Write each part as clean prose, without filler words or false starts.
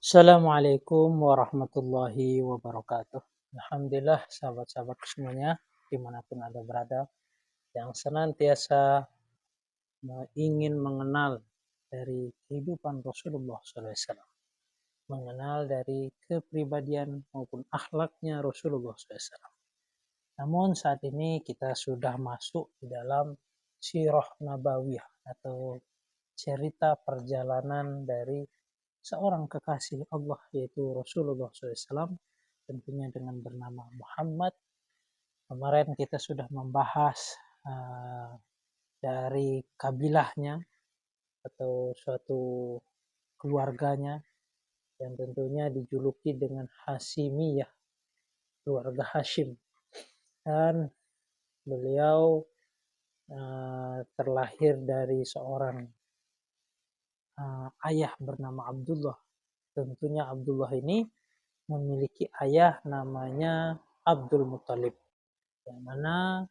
Assalamualaikum warahmatullahi wabarakatuh. Alhamdulillah sahabat-sahabatku semuanya dimanapun Anda berada yang senantiasa ingin mengenal dari kehidupan Rasulullah SAW, mengenal dari kepribadian maupun akhlaknya Rasulullah SAW. Namun saat ini kita sudah masuk di dalam sirah nabawiyah atau cerita perjalanan dari seorang kekasih Allah yaitu Rasulullah SAW, tentunya dengan bernama Muhammad. Kemarin kita sudah membahas dari kabilahnya atau suatu keluarganya yang tentunya dijuluki dengan Hasimiyah, keluarga Hashim, dan beliau terlahir dari seorang ayah bernama Abdullah. Tentunya Abdullah ini memiliki ayah namanya Abdul Muthalib, yang mana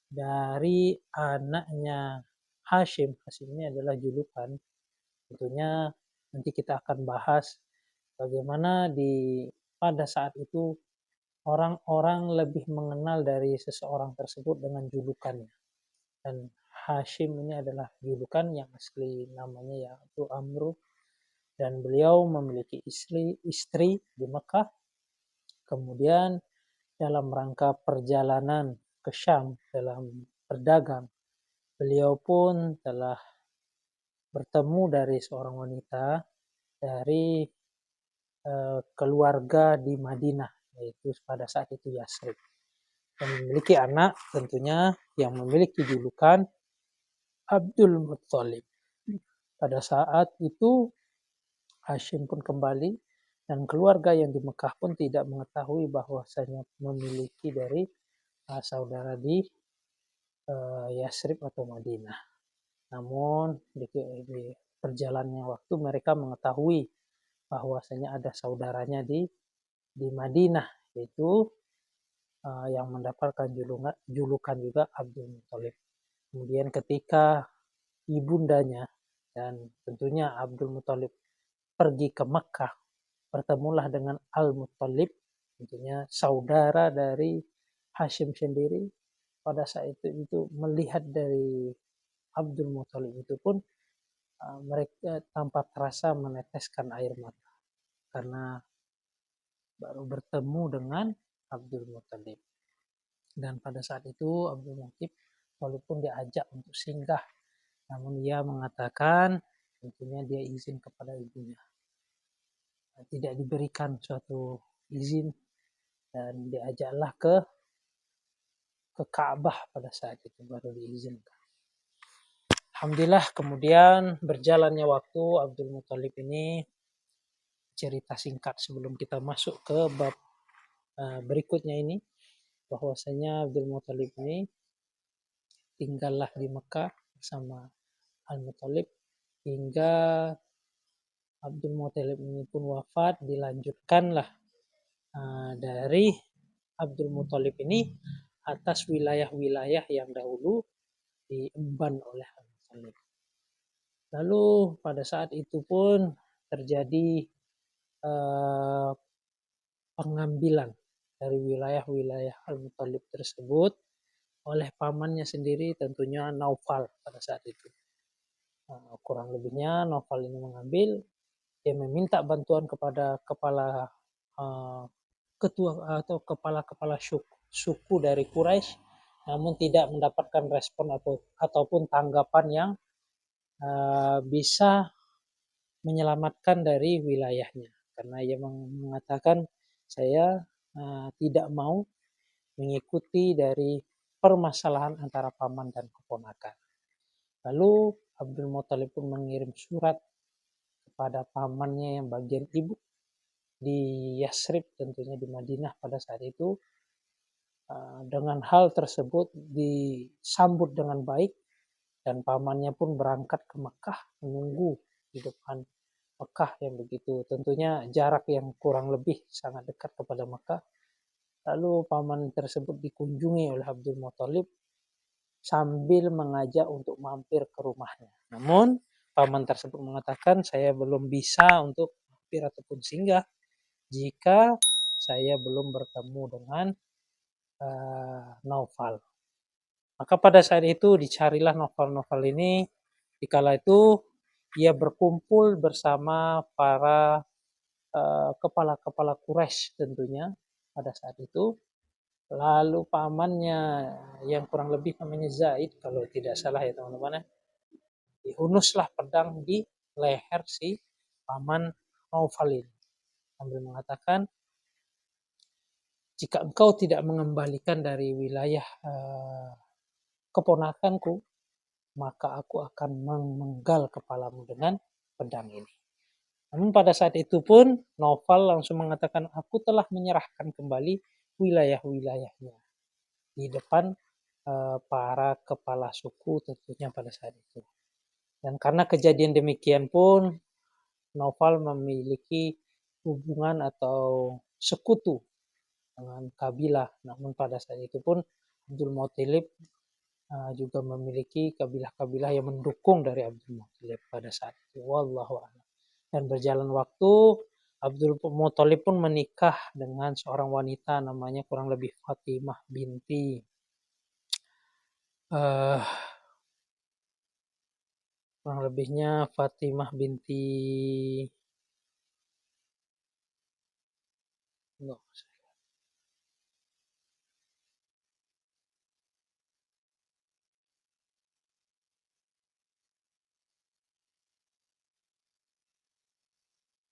dari anaknya Hashim ini adalah julukan. Tentunya nanti kita akan bahas bagaimana pada saat itu orang-orang lebih mengenal dari seseorang tersebut dengan julukannya. Dan Hashim ini adalah julukan yang asli namanya yaitu Amru, dan beliau memiliki istri di Mekah. Kemudian dalam rangka perjalanan ke Syam dalam berdagang, beliau pun telah bertemu dari seorang wanita dari keluarga di Madinah, yaitu pada saat itu Yasrib, dan memiliki anak tentunya yang memiliki julukan Abdul Muthalib. Pada saat itu Hashim pun kembali, dan keluarga yang di Mekah pun tidak mengetahui bahwasanya memiliki dari saudara di Yasrib atau Madinah. Namun di perjalannya waktu mereka mengetahui bahwasanya ada saudaranya di Madinah, yaitu yang mendapatkan julukan juga Abdul Muthalib. Kemudian ketika ibundanya dan tentunya Abdul Muthalib pergi ke Makkah, bertemulah dengan Al-Muthalib, tentunya saudara dari Hashim sendiri. Pada saat itu melihat dari Abdul Muthalib itu pun mereka tanpa terasa meneteskan air mata karena baru bertemu dengan Abdul Muthalib. Dan pada saat itu Abdul Muthalib walaupun diajak untuk singgah, namun ia mengatakan tentunya dia izin kepada ibunya. Tidak diberikan suatu izin dan diajaklah ke Ka'bah pada saat itu baru diizinkan. Alhamdulillah kemudian berjalannya waktu, Abdul Muthalib ini, cerita singkat sebelum kita masuk ke bab berikutnya ini, bahwasanya Abdul Muthalib ini tinggallah di Mekah bersama Al-Muthalib hingga Abdul Muthalib ini pun wafat. Dilanjutkanlah dari Abdul Muthalib ini atas wilayah-wilayah yang dahulu diemban oleh Al-Muthalib. Lalu pada saat itu pun terjadi pengambilan dari wilayah-wilayah Al-Muthalib tersebut oleh pamannya sendiri, tentunya Naufal pada saat itu. Kurang lebihnya Naufal ini mengambil, dia meminta bantuan kepada ketua atau kepala-kepala suku dari Quraisy, namun tidak mendapatkan respon ataupun tanggapan yang bisa menyelamatkan dari wilayahnya, karena ia mengatakan saya tidak mau mengikuti dari permasalahan antara paman dan keponakan. Lalu Abdul Muthalib pun mengirim surat kepada pamannya yang bagian ibu di Yasrib, tentunya di Madinah pada saat itu. Dengan hal tersebut disambut dengan baik, dan pamannya pun berangkat ke Mekah menunggu di depan Mekah yang begitu tentunya jarak yang kurang lebih sangat dekat kepada Mekah. Lalu paman tersebut dikunjungi oleh Abdul Muthalib sambil mengajak untuk mampir ke rumahnya. Namun paman tersebut mengatakan saya belum bisa untuk mampir ataupun singgah jika saya belum bertemu dengan Naufal. Maka pada saat itu dicarilah novel-novel ini, dikala itu ia berkumpul bersama para kepala-kepala Quraisy tentunya pada saat itu. Lalu pamannya yang kurang lebih namanya Zaid kalau tidak salah ya teman-teman ya, dihunuslah pedang di leher si paman Naufal ini sambil mengatakan, jika engkau tidak mengembalikan dari wilayah keponakanku, maka aku akan memenggal kepalamu dengan pedang ini. Namun pada saat itu pun Naufal langsung mengatakan, aku telah menyerahkan kembali wilayah-wilayahnya di depan para kepala suku tentunya pada saat itu. Dan karena kejadian demikian pun Naufal memiliki hubungan atau sekutu dengan kabilah. Namun pada saat itu pun Abdul Muthalib juga memiliki kabilah-kabilah yang mendukung dari Abdul Muthalib pada saat itu. Wallahu a'lam. Dan berjalan waktu, Abdul Muthalib pun menikah dengan seorang wanita namanya kurang lebih Fatimah binti kurang lebihnya Fatimah binti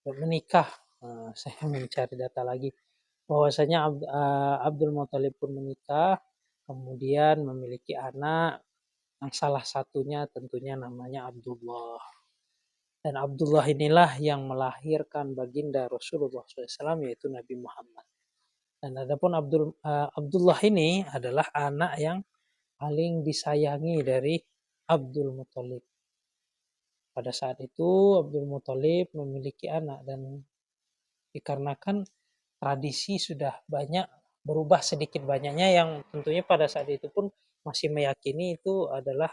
menikah. Saya mencari data lagi bahwasanya Abdul Muthalib pun menikah, kemudian memiliki anak yang salah satunya tentunya namanya Abdullah. Dan Abdullah inilah yang melahirkan baginda Rasulullah SAW yaitu Nabi Muhammad. Dan adapun Abdullah ini adalah anak yang paling disayangi dari Abdul Muthalib. Pada saat itu Abdul Muthalib memiliki anak dan dikarenakan tradisi sudah banyak berubah sedikit banyaknya yang tentunya pada saat itu pun masih meyakini itu adalah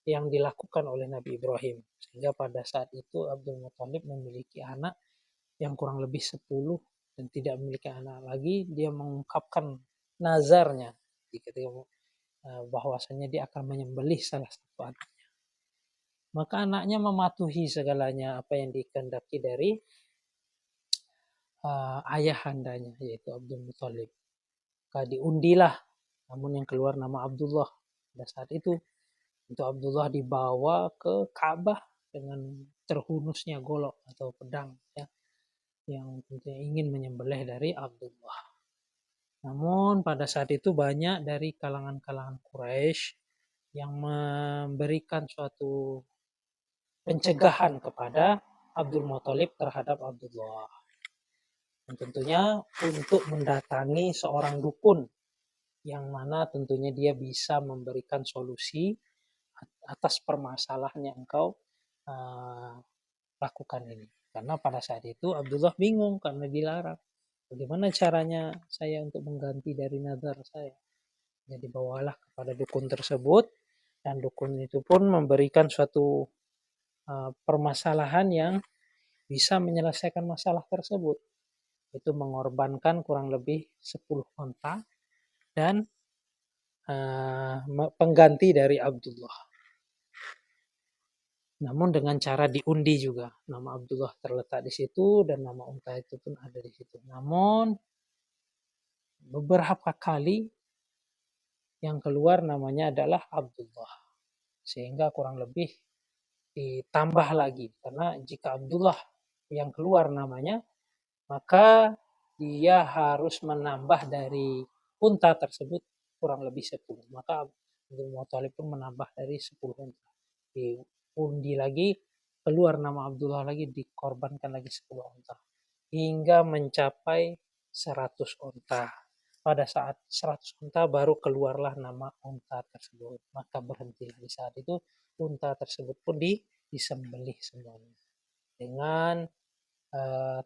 yang dilakukan oleh Nabi Ibrahim. Sehingga pada saat itu Abdul Muthalib memiliki anak yang kurang lebih 10 dan tidak memiliki anak lagi, dia mengungkapkan nazarnya ketika bahwasanya dia akan menyembelih salah satu anaknya. Maka anaknya mematuhi segalanya apa yang dikehendaki dari ayahandanya yaitu Abdul Muthalib. Maka diundilah, namun yang keluar nama Abdullah pada saat itu. Untuk Abdullah dibawa ke Ka'bah dengan terhunusnya golok atau pedang ya, yang tentunya ingin menyembelih dari Abdullah. Namun pada saat itu banyak dari kalangan-kalangan Quraisy yang memberikan suatu pencegahan kepada Abdul Muthalib terhadap Abdullah. Dan tentunya untuk mendatangi seorang dukun yang mana tentunya dia bisa memberikan solusi atas permasalahan yang engkau lakukan ini. Karena pada saat itu Abdullah bingung karena dilarang. Bagaimana caranya saya untuk mengganti dari nazar saya? Jadi bawalah kepada dukun tersebut dan dukun itu pun memberikan suatu permasalahan yang bisa menyelesaikan masalah tersebut. Itu mengorbankan kurang lebih 10 onta dan pengganti dari Abdullah. Namun dengan cara diundi juga. Nama Abdullah terletak di situ dan nama unta itu pun ada di situ. Namun beberapa kali yang keluar namanya adalah Abdullah. Sehingga kurang lebih ditambah lagi. Karena jika Abdullah yang keluar namanya, maka dia harus menambah dari unta tersebut kurang lebih 10. Maka Abdul Muthalib pun menambah dari 10 unta. Diundi lagi, keluar nama Abdullah lagi, dikorbankan lagi 10 unta. Hingga mencapai 100 unta. Pada saat 100 unta baru keluarlah nama unta tersebut. Maka berhentilah di saat itu, unta tersebut pun disembelih semuanya. Dengan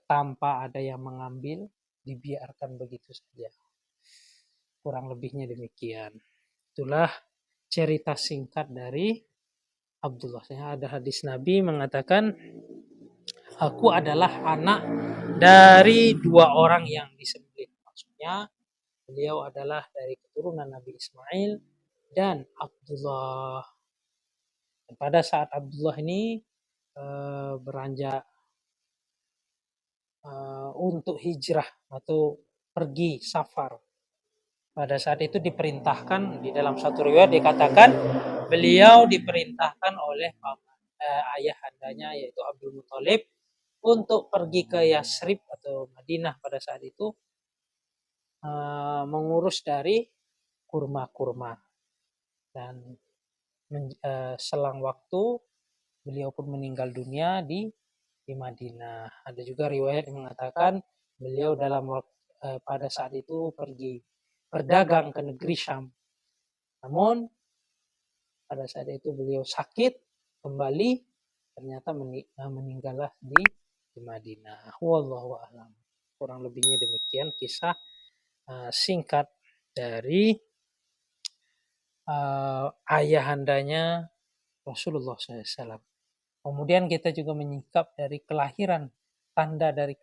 tanpa ada yang mengambil, dibiarkan begitu saja. Kurang lebihnya demikian. Itulah cerita singkat dari Abdullah. Ada hadis Nabi mengatakan Aku adalah anak dari 2 orang yang disembelih. Maksudnya beliau adalah dari keturunan Nabi Ismail dan Abdullah. Dan pada saat Abdullah ini beranjak untuk hijrah atau pergi safar. Pada saat itu diperintahkan, di dalam satu riwayat dikatakan beliau diperintahkan oleh ayahandanya yaitu Abdul Muthalib untuk pergi ke Yasrib atau Madinah pada saat itu mengurus dari kurma-kurma. Dan selang waktu beliau pun meninggal dunia di Madinah. Ada juga riwayat yang mengatakan beliau pada saat itu pergi berdagang ke negeri Syam. Namun pada saat itu beliau sakit kembali, ternyata meninggallah di Madinah. Wallahu a'lam. Kurang lebihnya demikian kisah singkat dari ayahandanya Rasulullah SAW. Kemudian kita juga menyingkap dari kelahiran, tanda dari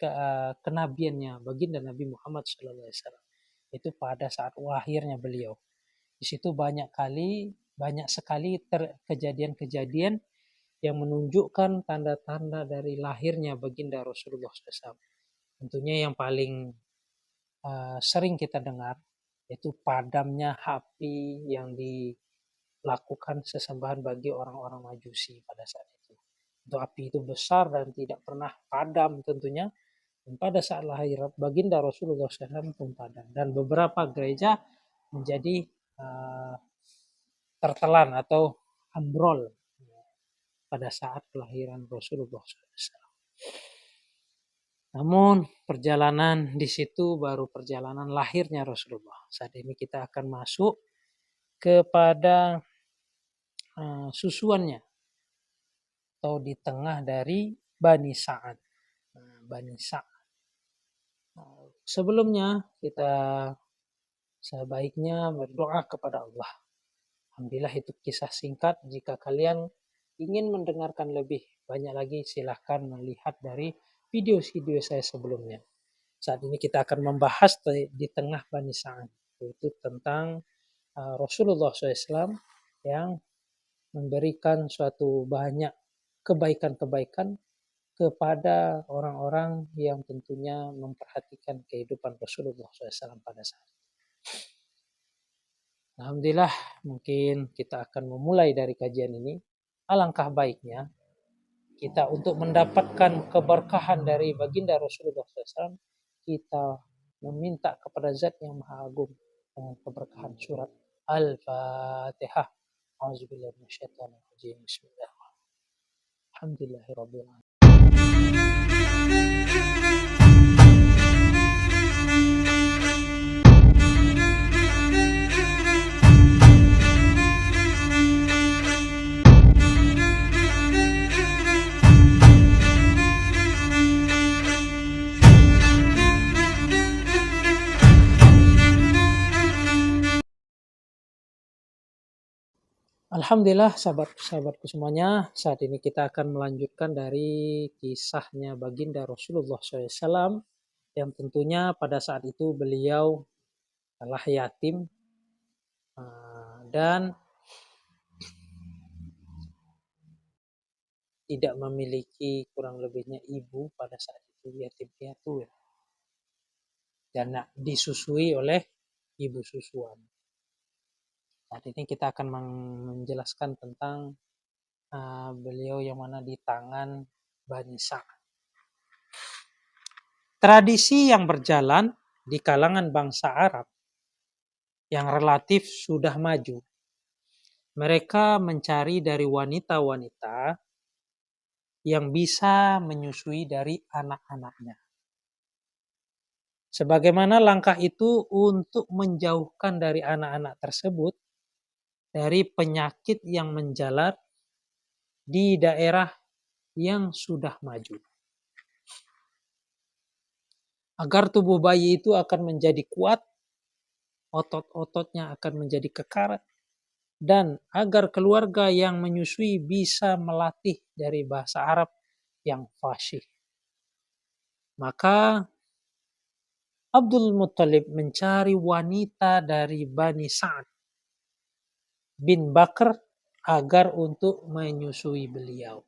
kenabiannya baginda Nabi Muhammad SAW. Itu pada saat lahirnya beliau. Di situ banyak sekali kejadian-kejadian yang menunjukkan tanda-tanda dari lahirnya baginda Rasulullah SAW. Tentunya yang paling sering kita dengar yaitu padamnya api yang dilakukan sesembahan bagi orang-orang Majusi pada saat itu. Itu api itu besar dan tidak pernah padam tentunya. Dan pada saat lahir baginda Rasulullah SAW pun padam. Dan beberapa gereja menjadi tertelan atau ambrol pada saat kelahiran Rasulullah SAW. Namun perjalanan di situ baru perjalanan lahirnya Rasulullah. Saat ini kita akan masuk kepada susuannya atau di tengah dari Bani Sa'ad. Bani Sa'ad. Sebelumnya kita sebaiknya berdoa kepada Allah. Alhamdulillah itu kisah singkat. Jika kalian ingin mendengarkan lebih banyak lagi, silahkan melihat dari video-video saya sebelumnya. Saat ini kita akan membahas di tengah Bani Sa'ad, yaitu tentang Rasulullah SAW yang memberikan suatu banyak kebaikan-kebaikan kepada orang-orang yang tentunya memperhatikan kehidupan Rasulullah SAW pada saat itu. Alhamdulillah, mungkin kita akan memulai dari kajian ini. Alangkah baiknya kita untuk mendapatkan keberkahan dari baginda Rasulullah SAW, kita meminta kepada Zat yang Maha Agung dengan keberkahan surat Al-Fatihah. A'udzubillahi minasyaitonir rajim. Bismillahirrahmanirrahim. Alhamdulillahirabbil alamin. Alhamdulillah sahabat-sahabatku semuanya, saat ini kita akan melanjutkan dari kisahnya baginda Rasulullah SAW yang tentunya pada saat itu beliau adalah yatim dan tidak memiliki kurang lebihnya ibu pada saat itu, yatim piatu dan disusui oleh ibu susuan. Saat ini kita akan menjelaskan tentang beliau yang mana di tangan Bani Sa'ad. Tradisi yang berjalan di kalangan bangsa Arab yang relatif sudah maju, mereka mencari dari wanita-wanita yang bisa menyusui dari anak-anaknya. Sebagaimana langkah itu untuk menjauhkan dari anak-anak tersebut dari penyakit yang menjalar di daerah yang sudah maju. Agar tubuh bayi itu akan menjadi kuat, otot-ototnya akan menjadi kekar, dan agar keluarga yang menyusui bisa melatih dari bahasa Arab yang fasih. Maka Abdul Muttalib mencari wanita dari Bani Sa'ad bin Bakr agar untuk menyusui beliau.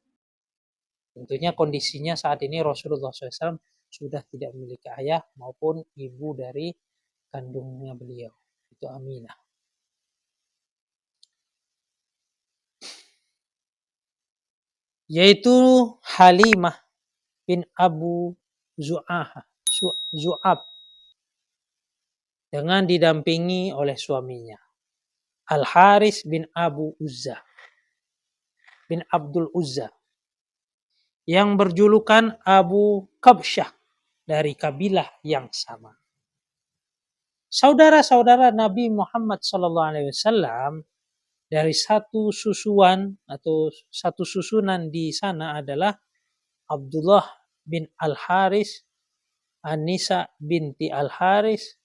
Tentunya kondisinya saat ini Rasulullah SAW sudah tidak memiliki ayah maupun ibu dari kandungnya beliau, itu Aminah. Yaitu Halimah bin Abu Zu'ab dengan didampingi oleh suaminya Al-Haris bin Abu Uzza bin Abdul Uzza yang berjulukan Abu Kabsyah dari kabilah yang sama. Saudara-saudara Nabi Muhammad SAW dari satu susuan atau satu susunan di sana adalah Abdullah bin Al-Haris, Anisa binti Al-Haris,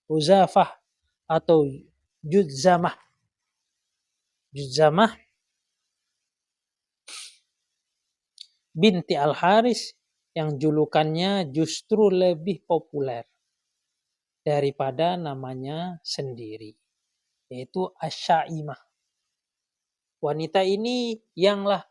Uzafah atau Judzamah binti Al-Haris yang julukannya justru lebih populer daripada namanya sendiri, yaitu Asyaimah. Wanita inilah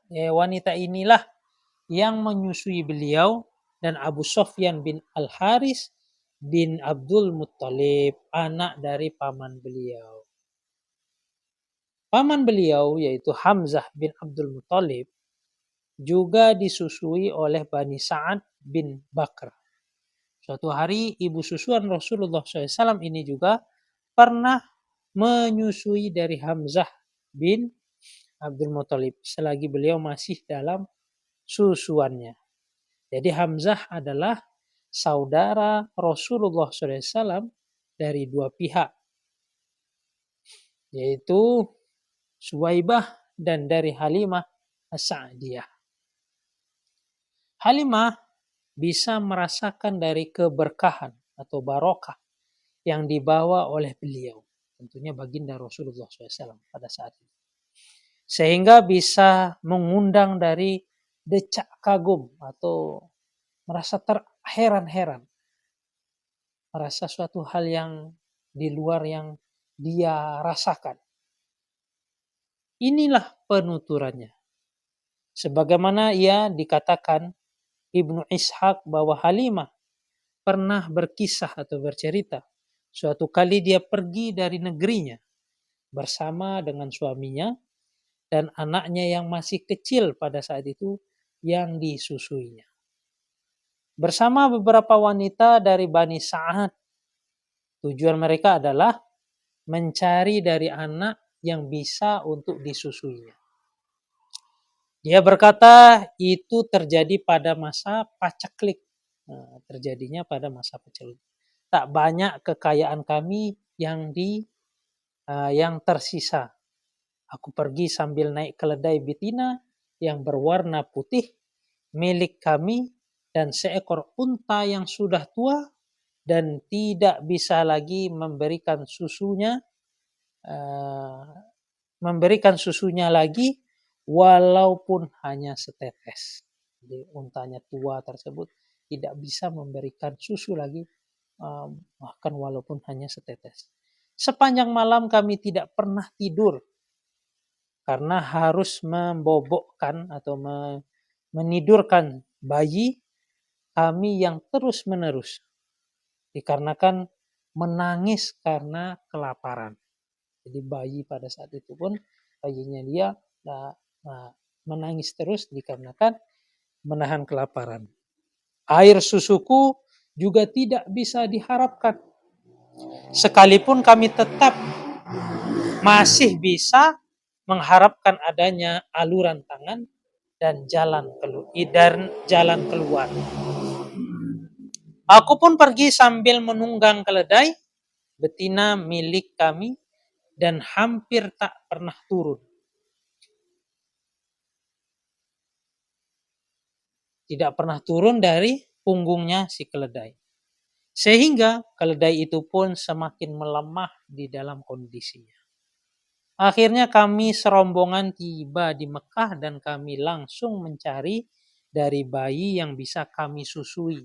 yang menyusui beliau dan Abu Sofyan bin Al-Haris bin Abdul Muttalib, anak dari paman beliau. Paman beliau yaitu Hamzah bin Abdul Muttalib juga disusui oleh Bani Sa'ad bin Bakr. Suatu hari ibu susuan Rasulullah SAW ini juga pernah menyusui dari Hamzah bin Abdul Muttalib selagi beliau masih dalam susuannya. Jadi Hamzah adalah saudara Rasulullah SAW dari dua pihak, yaitu Suwaibah dan dari Halimah As-Sa'diyah. Halimah bisa merasakan dari keberkahan atau barokah yang dibawa oleh beliau, tentunya baginda Rasulullah SAW pada saat itu, sehingga bisa mengundang dari decak kagum atau merasa terheran-heran, merasa suatu hal yang di luar yang dia rasakan. Inilah penuturannya. Sebagaimana ia dikatakan Ibnu Ishaq bahwa Halimah pernah berkisah atau bercerita suatu kali dia pergi dari negerinya bersama dengan suaminya dan anaknya yang masih kecil pada saat itu yang disusuinya. Bersama beberapa wanita dari Bani Sa'ad. Tujuan mereka adalah mencari dari anak yang bisa untuk disusuinya. Dia berkata itu terjadi pada masa paceklik. Terjadinya pada masa paceklik. Tak banyak kekayaan kami yang tersisa. Aku pergi sambil naik keledai betina yang berwarna putih milik kami dan seekor unta yang sudah tua dan tidak bisa lagi memberikan susunya lagi walaupun hanya setetes. Jadi untanya tua tersebut tidak bisa memberikan susu lagi bahkan walaupun hanya setetes. Sepanjang malam kami tidak pernah tidur karena harus membobokkan atau menidurkan bayi kami yang terus-menerus dikarenakan menangis karena kelaparan. Jadi bayi pada saat itu pun bayinya dia menangis terus dikarenakan menahan kelaparan. Air susuku juga tidak bisa diharapkan. Sekalipun kami tetap masih bisa mengharapkan adanya aluran tangan dan jalan keluar. Aku pun pergi sambil menunggang keledai betina milik kami dan hampir tak pernah turun. Tidak pernah turun dari punggungnya si keledai. Sehingga keledai itu pun semakin melemah di dalam kondisinya. Akhirnya kami serombongan tiba di Mekah dan kami langsung mencari dari bayi yang bisa kami susui.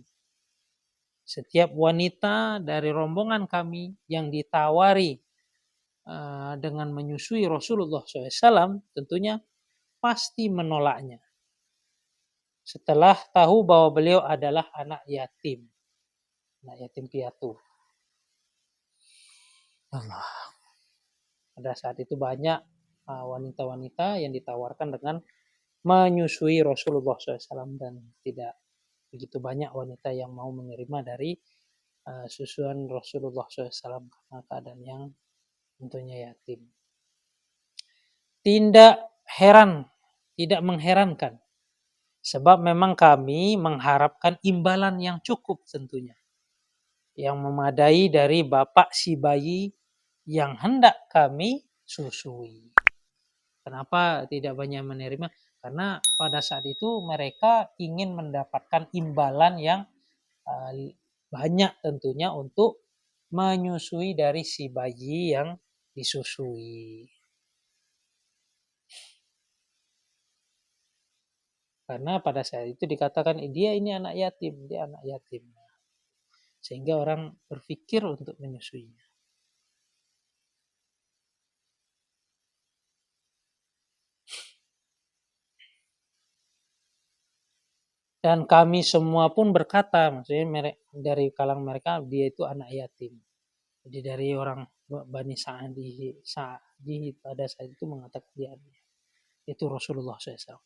Setiap wanita dari rombongan kami yang ditawari dengan menyusui Rasulullah SAW tentunya pasti menolaknya. Setelah tahu bahwa beliau adalah anak yatim piatu. Allah. Pada saat itu banyak wanita-wanita yang ditawarkan dengan menyusui Rasulullah SAW dan tidak begitu banyak wanita yang mau menerima dari susuan Rasulullah SAW karena keadaan yang tentunya yatim. Tidak mengherankan. Sebab memang kami mengharapkan imbalan yang cukup tentunya. Yang memadai dari bapak si bayi yang hendak kami susui. Kenapa tidak banyak menerima? Karena pada saat itu mereka ingin mendapatkan imbalan yang banyak tentunya untuk menyusui dari si bayi yang disusui. Karena pada saat itu dikatakan dia ini anak yatim, dia anak yatim. Sehingga orang berpikir untuk menyusuinya. Dan kami semua pun berkata, maksudnya dari kalangan mereka dia itu anak yatim. Jadi dari orang Bani Sa'di pada saat itu mengatakan dia itu Rasulullah SAW.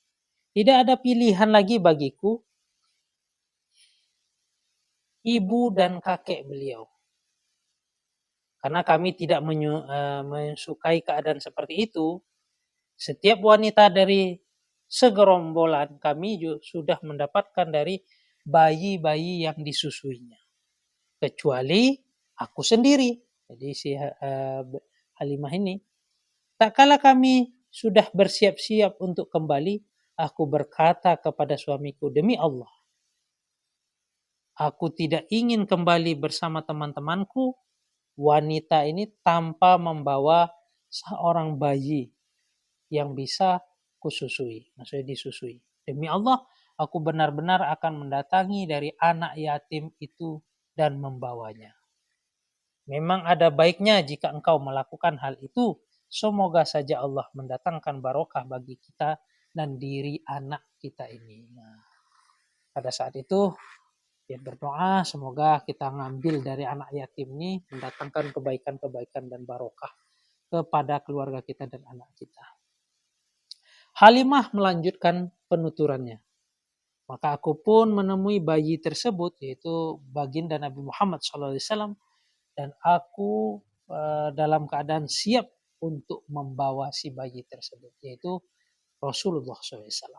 Tidak ada pilihan lagi bagiku, ibu dan kakek beliau. Karena kami tidak menyukai keadaan seperti itu. Setiap wanita dari segerombolan kami sudah mendapatkan dari bayi-bayi yang disusuinya. Kecuali aku sendiri. Jadi si Halimah ini. Tak kala kami sudah bersiap-siap untuk kembali, aku berkata kepada suamiku, demi Allah, aku tidak ingin kembali bersama teman-temanku wanita ini tanpa membawa seorang bayi yang bisa kususui, maksudnya disusui. Demi Allah, aku benar-benar akan mendatangi dari anak yatim itu dan membawanya. Memang ada baiknya jika engkau melakukan hal itu. Semoga saja Allah mendatangkan barokah bagi kita dan diri anak kita ini. Nah, pada saat itu ya berdoa semoga kita ngambil dari anak yatim ini mendatangkan kebaikan-kebaikan dan barokah kepada keluarga kita dan anak kita. Halimah melanjutkan penuturannya. Maka aku pun menemui bayi tersebut yaitu baginda Nabi Muhammad SAW dan aku dalam keadaan siap untuk membawa si bayi tersebut yaitu Rasulullah SAW.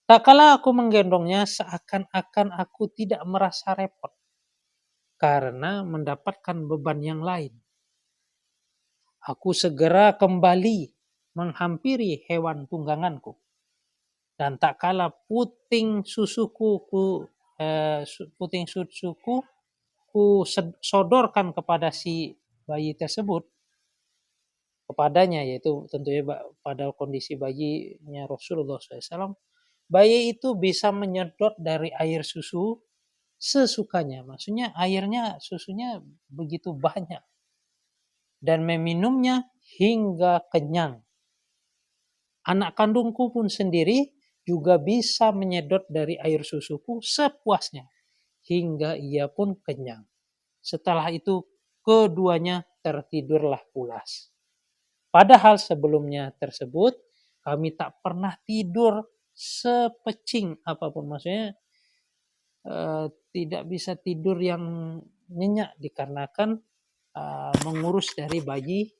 Tak kala aku menggendongnya seakan-akan aku tidak merasa repot karena mendapatkan beban yang lain. Aku segera kembali menghampiri hewan tungganganku. Dan tak kala puting susuku ku sodorkan kepada si bayi tersebut kepadanya, yaitu tentunya pada kondisi bayinya Rasulullah SAW. Bayi itu bisa menyedot dari air susu sesukanya. Maksudnya susunya begitu banyak. Dan meminumnya hingga kenyang. Anak kandungku pun sendiri juga bisa menyedot dari air susuku sepuasnya. Hingga ia pun kenyang. Setelah itu keduanya tertidurlah pulas. Padahal sebelumnya tersebut kami tak pernah tidur sepecing apapun. Maksudnya tidak bisa tidur yang nyenyak dikarenakan mengurus dari bayi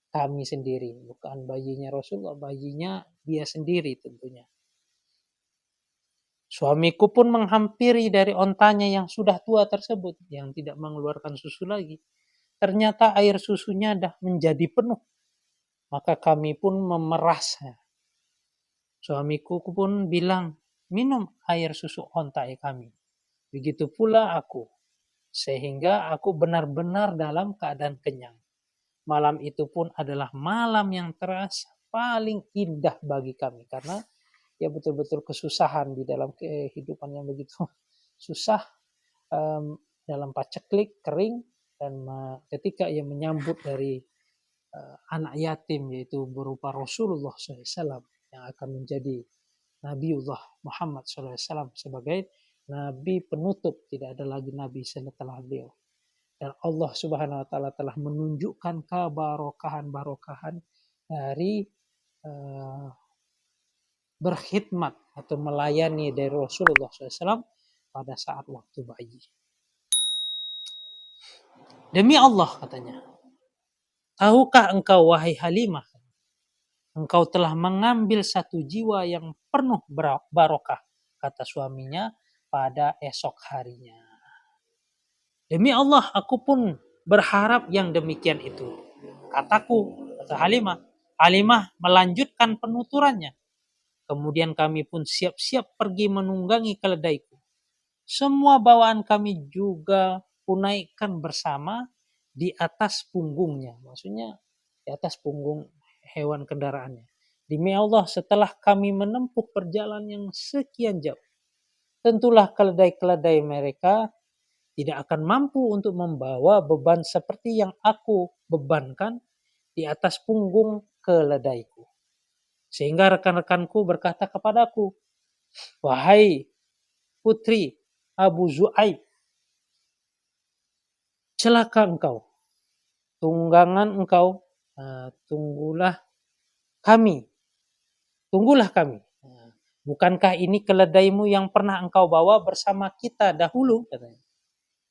kami sendiri. Bukan bayinya Rasulullah, bayinya dia sendiri tentunya. Suamiku pun menghampiri dari ontanya yang sudah tua tersebut, yang tidak mengeluarkan susu lagi. Ternyata air susunya dah menjadi penuh. Maka kami pun memerasnya. Suamiku pun bilang, minum air susu onta kami. Begitu pula aku. Sehingga aku benar-benar dalam keadaan kenyang. Malam itu pun adalah malam yang terasa paling indah bagi kami. Karena ya betul-betul kesusahan di dalam kehidupan yang begitu susah, dalam paceklik, kering, dan ketika ia menyambut dari anak yatim, yaitu berupa Rasulullah SAW yang akan menjadi Nabiullah Muhammad SAW sebagai nabi penutup, tidak ada lagi nabi setelah beliau. Dan Allah Subhanahu wa taala telah menunjukkan kebarokahan dari berkhidmat atau melayani dari Rasulullah SAW pada saat waktu bayi. Demi Allah katanya, tahukah engkau wahai Halimah, engkau telah mengambil satu jiwa yang penuh barokah, kata suaminya pada esok harinya. Demi Allah, aku pun berharap yang demikian itu, kataku, kata Halimah. Halimah melanjutkan penuturannya. Kemudian kami pun siap-siap pergi menunggangi keledaiku. Semua bawaan kami juga kunaikkan bersama di atas punggungnya. Maksudnya di atas punggung hewan kendaraannya. Demi Allah, setelah kami menempuh perjalanan yang sekian jauh, tentulah keledai-keledai mereka tidak akan mampu untuk membawa beban seperti yang aku bebankan di atas punggung keledaiku. Sehingga rekan-rekanku berkata kepadaku, wahai putri Abu Zu'aib, celaka engkau, tunggangan engkau, tunggulah kami. Bukankah ini keledaimu yang pernah engkau bawa bersama kita dahulu? Katanya.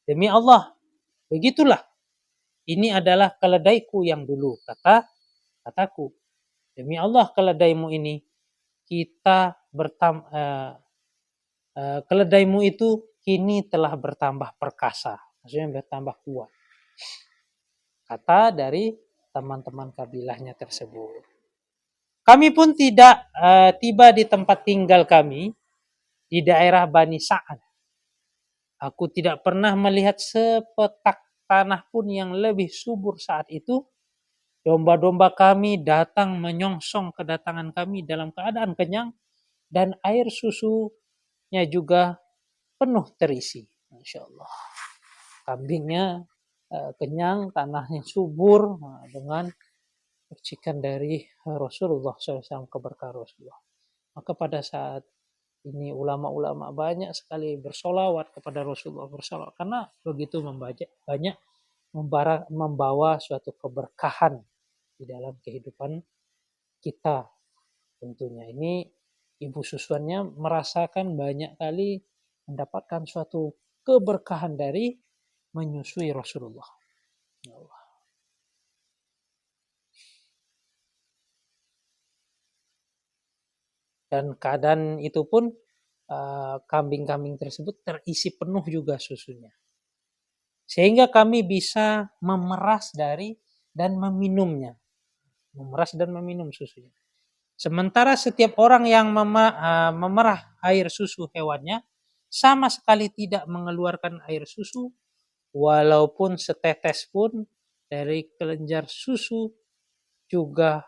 Demi Allah, begitulah. Ini adalah keledaiku yang dulu, kataku. Demi Allah, keledaimu ini keledaimu itu kini telah bertambah perkasa, maksudnya bertambah kuat. Kata dari teman-teman kabilahnya tersebut. Kami pun tidak tiba di tempat tinggal kami di daerah Bani Sa'ad. Aku tidak pernah melihat sepetak tanah pun yang lebih subur saat itu. Domba-domba kami datang menyongsong kedatangan kami dalam keadaan kenyang dan air susunya juga penuh terisi. Masya Allah. Kambingnya kenyang, tanahnya subur dengan percikan dari Rasulullah SAW, keberkahan Rasulullah. Maka pada saat ini ulama-ulama banyak sekali bersolawat kepada Rasulullah, bersolawat karena begitu banyak membawa suatu keberkahan di dalam kehidupan kita. Tentunya ini ibu susuannya merasakan banyak kali mendapatkan suatu keberkahan dari menyusui Rasulullah. Ya Allah. Dan keadaan itu pun kambing-kambing tersebut terisi penuh juga susunya. Sehingga kami bisa memeras dan meminumnya. Memeras dan meminum susunya. Sementara setiap orang yang memerah air susu hewannya sama sekali tidak mengeluarkan air susu walaupun setetes pun dari kelenjar susu juga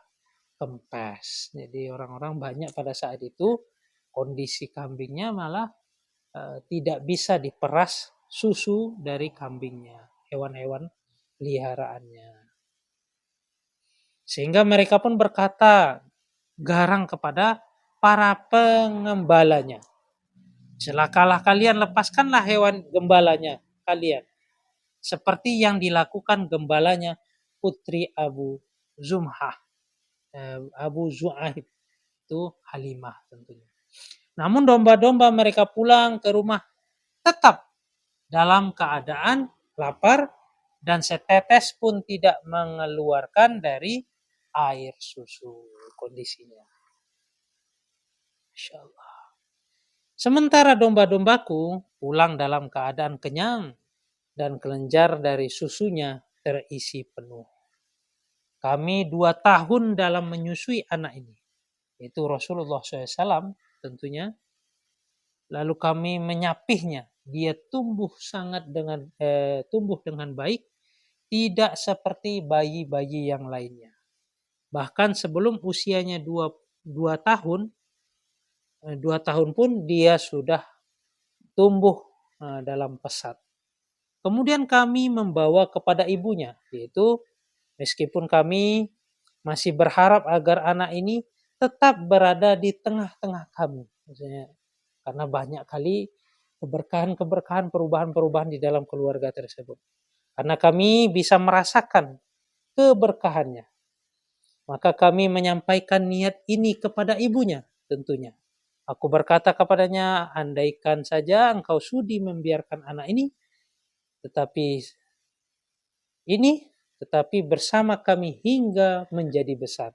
kempes. Jadi orang-orang banyak pada saat itu kondisi kambingnya malah tidak bisa diperas susu dari kambingnya, hewan-hewan peliharaannya. Sehingga mereka pun berkata garang kepada para pengembalanya. Celakalah kalian, lepaskanlah hewan gembalanya kalian. Seperti yang dilakukan gembalanya putri Abu Zu'aib itu Halimah tentunya. Namun domba-domba mereka pulang ke rumah tetap dalam keadaan lapar dan setetes pun tidak mengeluarkan dari air susu kondisinya. Masya Allah. Sementara domba-dombaku pulang dalam keadaan kenyang dan kelenjar dari susunya terisi penuh. Kami 2 tahun dalam menyusui anak ini, yaitu Rasulullah SAW tentunya. Lalu kami menyapihnya, dia tumbuh dengan baik tidak seperti bayi-bayi yang lainnya. Bahkan sebelum usianya 2 tahun, 2 tahun pun dia sudah tumbuh dalam pesat. Kemudian kami membawa kepada ibunya, yaitu meskipun kami masih berharap agar anak ini tetap berada di tengah-tengah kami. Maksudnya, karena banyak kali keberkahan-keberkahan, perubahan-perubahan di dalam keluarga tersebut. Karena kami bisa merasakan keberkahannya. Maka kami menyampaikan niat ini kepada ibunya tentunya. Aku berkata kepadanya, andaikan saja engkau sudi membiarkan anak ini, tetapi bersama kami hingga menjadi besar.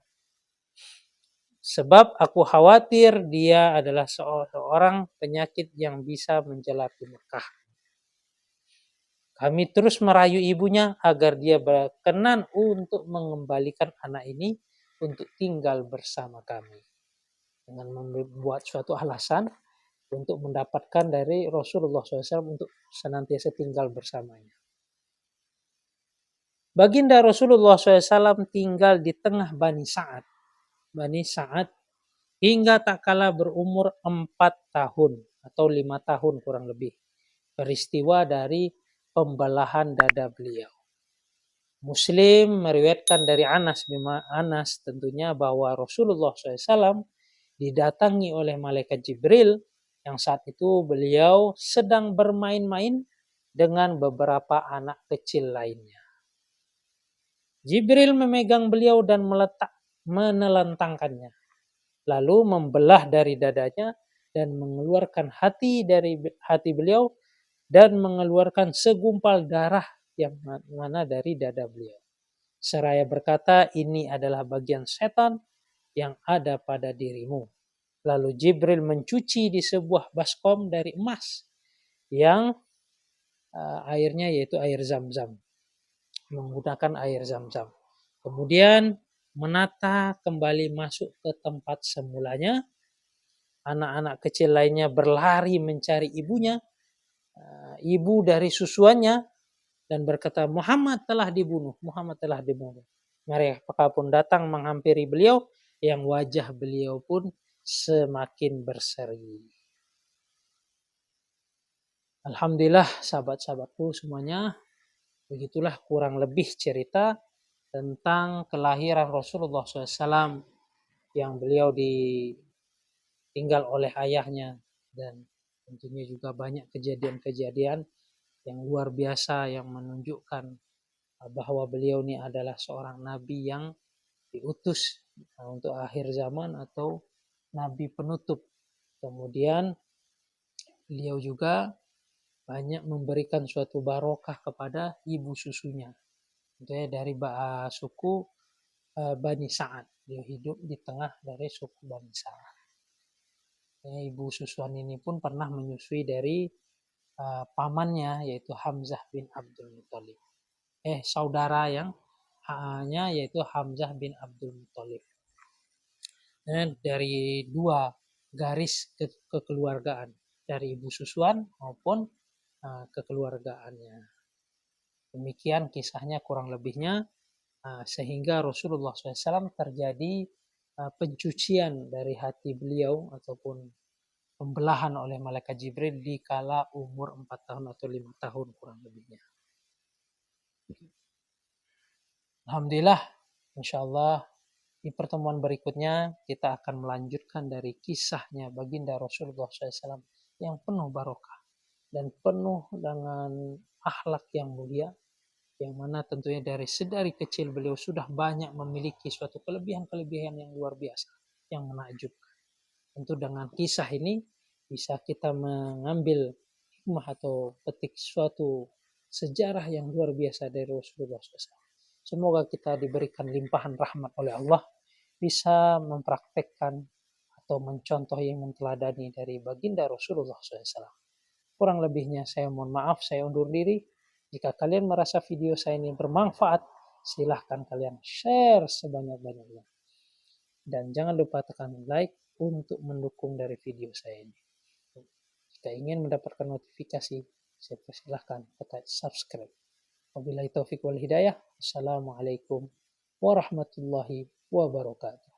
Sebab aku khawatir dia adalah seorang penyakit yang bisa menjelat di Mekah. Kami terus merayu ibunya agar dia berkenan untuk mengembalikan anak ini untuk tinggal bersama kami. Dengan membuat suatu alasan untuk mendapatkan dari Rasulullah SAW untuk senantiasa tinggal bersamanya. Baginda Rasulullah SAW tinggal di tengah Bani Sa'ad hingga tak kalah berumur 4 tahun atau 5 tahun kurang lebih. Peristiwa dari pembelahan dada beliau. Muslim meriwayatkan dari Anas tentunya bahwa Rasulullah SAW didatangi oleh malaikat Jibril yang saat itu beliau sedang bermain-main dengan beberapa anak kecil lainnya. Jibril memegang beliau dan menelentangkannya, lalu membelah dari dadanya dan mengeluarkan hati dari hati beliau dan mengeluarkan segumpal darah yang mana dari dada beliau. Seraya berkata, ini adalah bagian setan yang ada pada dirimu. Lalu Jibril mencuci di sebuah baskom dari emas yang airnya yaitu air Zam-Zam, menggunakan air Zam-Zam. Kemudian menata kembali masuk ke tempat semulanya. Anak-anak kecil lainnya berlari mencari ibunya, ibu dari susuannya, dan berkata, Muhammad telah dibunuh. Mereka pun datang menghampiri beliau, yang wajah beliau pun semakin berseri. Alhamdulillah sahabat-sahabatku semuanya, begitulah kurang lebih cerita tentang kelahiran Rasulullah SAW yang beliau ditinggal oleh ayahnya, dan tentunya juga banyak kejadian-kejadian yang luar biasa yang menunjukkan bahwa beliau ini adalah seorang nabi yang diutus untuk akhir zaman atau nabi penutup. Kemudian beliau juga banyak memberikan suatu barokah kepada ibu susunya. Tentunya dari suku Bani Sa'ad. Dia hidup di tengah dari suku Bani Sa'ad. Ibu susuan ini pun pernah menyusui dari pamannya, yaitu Hamzah bin Abdul Muthalib. Saudara yang hanya yaitu Hamzah bin Abdul Muthalib. Dari 2 garis kekeluargaan, dari ibu susuan maupun kekeluargaannya. Demikian kisahnya kurang lebihnya, sehingga Rasulullah SAW terjadi pencucian dari hati beliau ataupun pembelahan oleh malaikat Jibril di kala umur 4 tahun atau 5 tahun kurang lebihnya. Alhamdulillah, insyaallah di pertemuan berikutnya kita akan melanjutkan dari kisahnya baginda Rasulullah SAW yang penuh barokah dan penuh dengan akhlak yang mulia, yang mana tentunya dari sedari kecil beliau sudah banyak memiliki suatu kelebihan-kelebihan yang luar biasa, yang menakjubkan. Tentu dengan kisah ini bisa kita mengambil hikmah atau petik suatu sejarah yang luar biasa dari Rasulullah SAW. Semoga kita diberikan limpahan rahmat oleh Allah, bisa mempraktekkan atau mencontoh yang menteladani dari baginda Rasulullah SAW. Kurang lebihnya saya mohon maaf, saya undur diri. Jika kalian merasa video saya ini bermanfaat, silahkan kalian share sebanyak-banyaknya. Dan jangan lupa tekan like untuk mendukung dari video saya ini. Jika ingin mendapatkan notifikasi, saya persilahkan tekan subscribe. Wabillahi taufik wal hidayah. Assalamualaikum warahmatullahi wabarakatuh.